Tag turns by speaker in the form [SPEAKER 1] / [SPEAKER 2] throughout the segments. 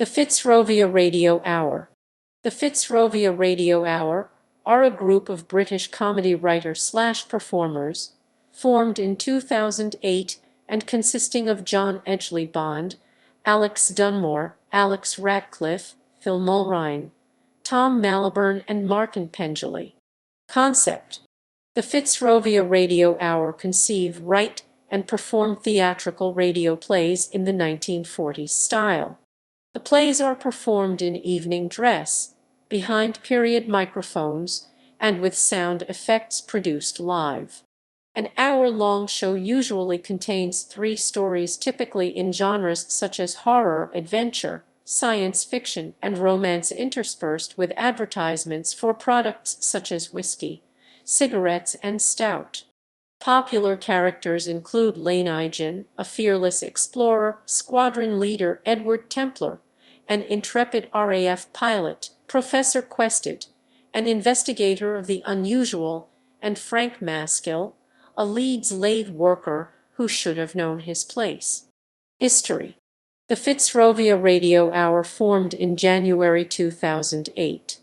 [SPEAKER 1] The Fitzrovia Radio Hour. The Fitzrovia Radio Hour are a group of British comedy writers/performers formed in 2008 and consisting of Jon Edgley Bond, Alix Dunmore, Ratcliffe, Phil Mulryne, Tom Mallaburn and Martin Pengelly. Concept: the Fitzrovia Radio Hour conceive, write, and perform theatrical radio plays in the 1940s style. The plays are performed in evening dress, behind period microphones, and with sound effects produced live. An hour-long show usually contains 3 stories, typically in genres such as horror, adventure, science fiction, and romance, interspersed with advertisements for products such as whiskey, cigarettes, and stout. Popular characters include Lane, a fearless explorer, squadron leader Edward Templar, an intrepid RAF pilot, Professor Quested, an investigator of the unusual, and Frank Maskill, a Leeds lathe worker who should have known his place. History: the Fitzrovia Radio Hour formed in January 2008.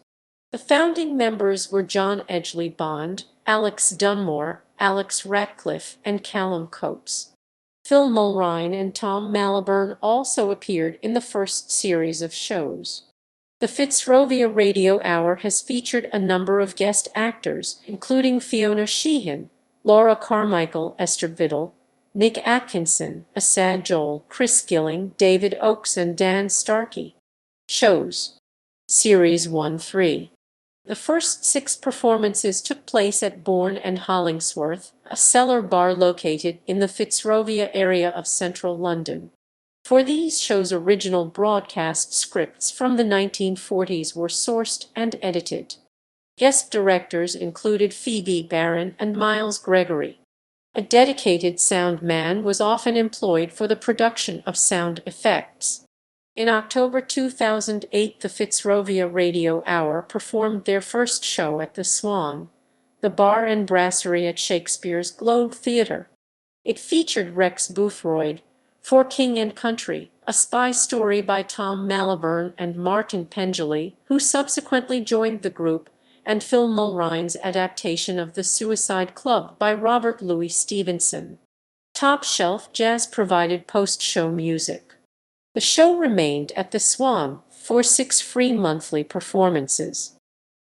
[SPEAKER 1] The founding members were Jon Edgley Bond, Alix Dunmore, Ratcliffe, and Callum Coates. Phil Mulryne and Tom Mallaburn also appeared in the first series of shows. The Fitzrovia Radio Hour has featured a number of guest actors, including Fiona Sheehan, Laura Carmichael, Esther Biddle, Nick Atkinson, Asad Joel, Chris Gilling, David Oakes, and Dan Starkey. Shows: Series 1-3. The first 6 performances took place at Bourne and Hollingsworth, a cellar bar located in the Fitzrovia area of central London. For these shows, original broadcast scripts from the 1940s were sourced and edited. Guest directors included Phoebe Barron and Miles Gregory. A dedicated sound man was often employed for the production of sound effects. In October 2008, the Fitzrovia Radio Hour performed their first show at the Swan, the bar and brasserie at Shakespeare's Globe Theatre. It featured Rex Boothroyd, For King and Country, a spy story by Tom Mallaburn and Martin Pengelly, who subsequently joined the group, and Phil Mulryne's adaptation of The Suicide Club by Robert Louis Stevenson. Top Shelf Jazz provided post-show music. The show remained at the Swan for 6 free monthly performances.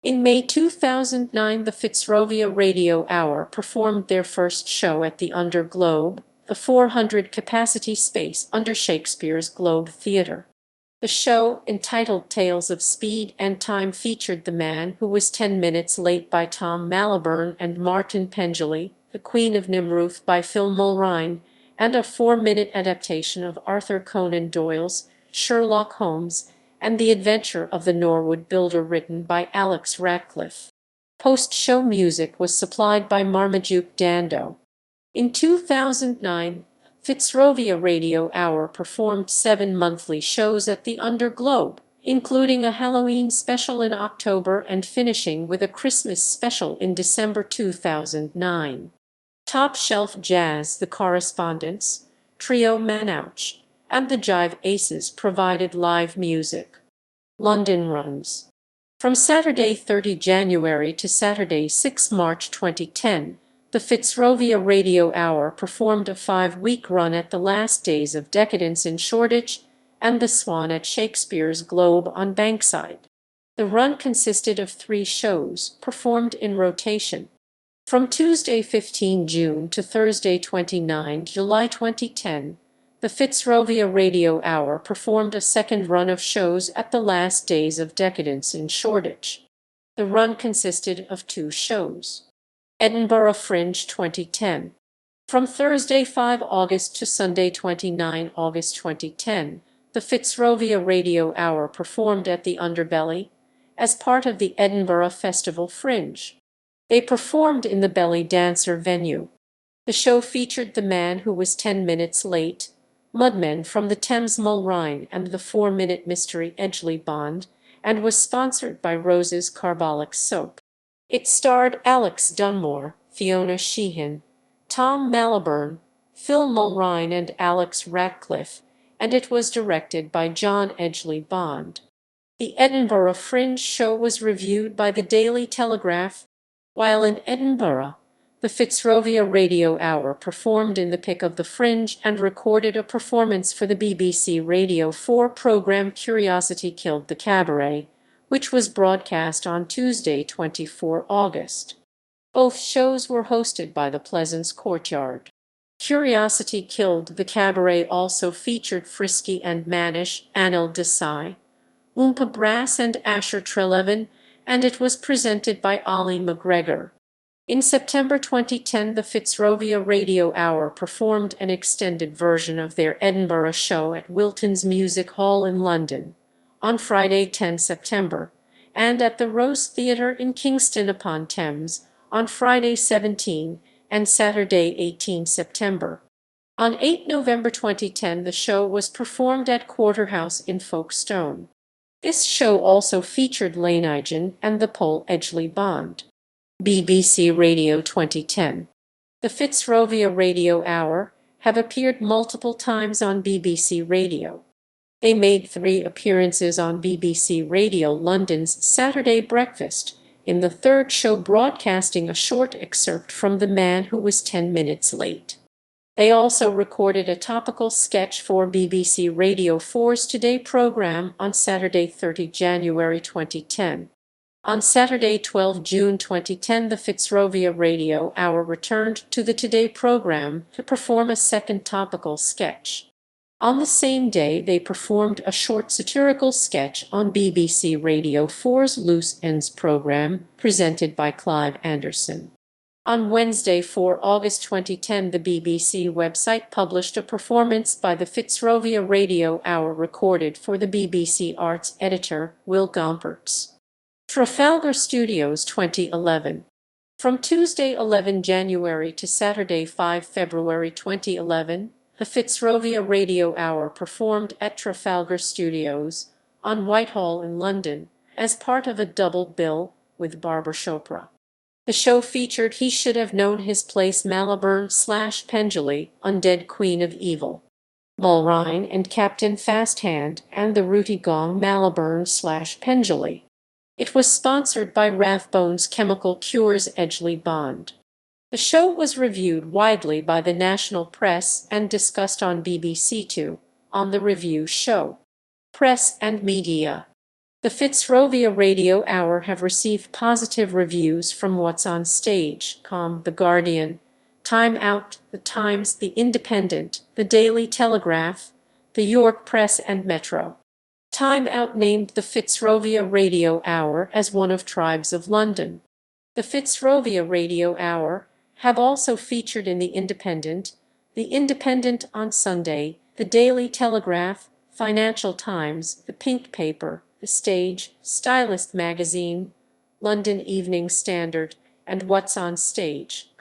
[SPEAKER 1] In May 2009, the Fitzrovia Radio Hour performed their first show at the Under Globe, the 400-capacity space under Shakespeare's Globe Theatre. The show, entitled Tales of Speed and Time, featured The Man Who Was 10 Minutes Late by Tom Mallaburn and Martin Pengelly, The Queen of Nimruth by Phil Mulryne, and a 4-minute adaptation of Arthur Conan Doyle's Sherlock Holmes and the Adventure of the Norwood Builder, written by Alix Ratcliffe. Post-show music was supplied by Marmaduke Dando. In 2009, Fitzrovia Radio Hour performed 7 monthly shows at the Under Globe, including a Halloween special in October and finishing with a Christmas special in December 2009. Top Shelf Jazz, The Correspondents, Trio Manouch, and the Jive Aces provided live music. London runs. From Saturday 30 January to Saturday 6 March 2010, the Fitzrovia Radio Hour performed a 5-week run at the Last Days of Decadence in Shoreditch and the Swan at Shakespeare's Globe on Bankside. The run consisted of 3 shows, performed in rotation. From Tuesday 15 June to Thursday 29 July 2010, the Fitzrovia Radio Hour performed a second run of shows at the Last Days of Decadence in Shoreditch. The run consisted of 2 shows. Edinburgh Fringe 2010. From Thursday 5 August to Sunday 29 August 2010, the Fitzrovia Radio Hour performed at the Underbelly as part of the Edinburgh Festival Fringe. They performed in the Belly Dancer venue. The show featured The Man Who Was 10 Minutes Late, Mudmen from the Thames Mulryne, and the 4-minute mystery Edgley Bond, and was sponsored by Rose's Carbolic Soap. It starred Alix Dunmore, Fiona Sheehan, Tom Mallaburn, Phil Mulryne, and Alix Ratcliffe, and it was directed by Jon Edgley Bond. The Edinburgh Fringe show was reviewed by the Daily Telegraph. While in Edinburgh, the Fitzrovia Radio Hour performed in the pick of the Fringe and recorded a performance for the BBC Radio 4 programme Curiosity Killed the Cabaret, which was broadcast on Tuesday, 24 August. Both shows were hosted by the Pleasance Courtyard. Curiosity Killed the Cabaret also featured Frisky and Mannish, Anil Desai, Oompa Brass and Asher Trelevin, and it was presented by Ollie McGregor. In September 2010, the Fitzrovia Radio Hour performed an extended version of their Edinburgh show at Wilton's Music Hall in London on Friday, 10 September, and at the Rose Theatre in Kingston upon Thames on Friday, 17, and Saturday, 18 September. On 8 November 2010, the show was performed at Quarterhouse in Folkestone. This show also featured Laneige and the Pole Edgley Bond. BBC Radio 2010. The Fitzrovia Radio Hour have appeared multiple times on BBC Radio. They made 3 appearances on BBC Radio London's Saturday Breakfast, in the third show broadcasting a short excerpt from The Man Who Was 10 Minutes Late. They also recorded a topical sketch for BBC Radio 4's Today programme on Saturday, 30 January 2010. On Saturday, 12 June 2010, the Fitzrovia Radio Hour returned to the Today programme to perform a second topical sketch. On the same day, they performed a short satirical sketch on BBC Radio 4's Loose Ends programme, presented by Clive Anderson. On Wednesday, 4 August 2010, the BBC website published a performance by the Fitzrovia Radio Hour recorded for the BBC Arts editor, Will Gompertz. Trafalgar Studios 2011. From Tuesday 11 January to Saturday 5 February 2011, the Fitzrovia Radio Hour performed at Trafalgar Studios on Whitehall in London as part of a double bill with Barbara Chopra. The show featured He Should Have Known His Place Mallaburn/Pengelly, Undead Queen of Evil, Mulryne and Captain Fasthand, and the Rooty Gong Mallaburn/Pengelly. It was sponsored by Rathbones Chemical Cures Edgley Bond. The show was reviewed widely by the national press and discussed on BBC Two, on the review show. Press and media. The Fitzrovia Radio Hour have received positive reviews from What's on Stage, The Guardian, Time Out, The Times, The Independent, The Daily Telegraph, The York Press and Metro. Time Out named the Fitzrovia Radio Hour as one of Tribes of London. The Fitzrovia Radio Hour have also featured in The Independent on Sunday, The Daily Telegraph, Financial Times, The Pink Paper, The Stage, Stylist Magazine, London Evening Standard, and What's on Stage.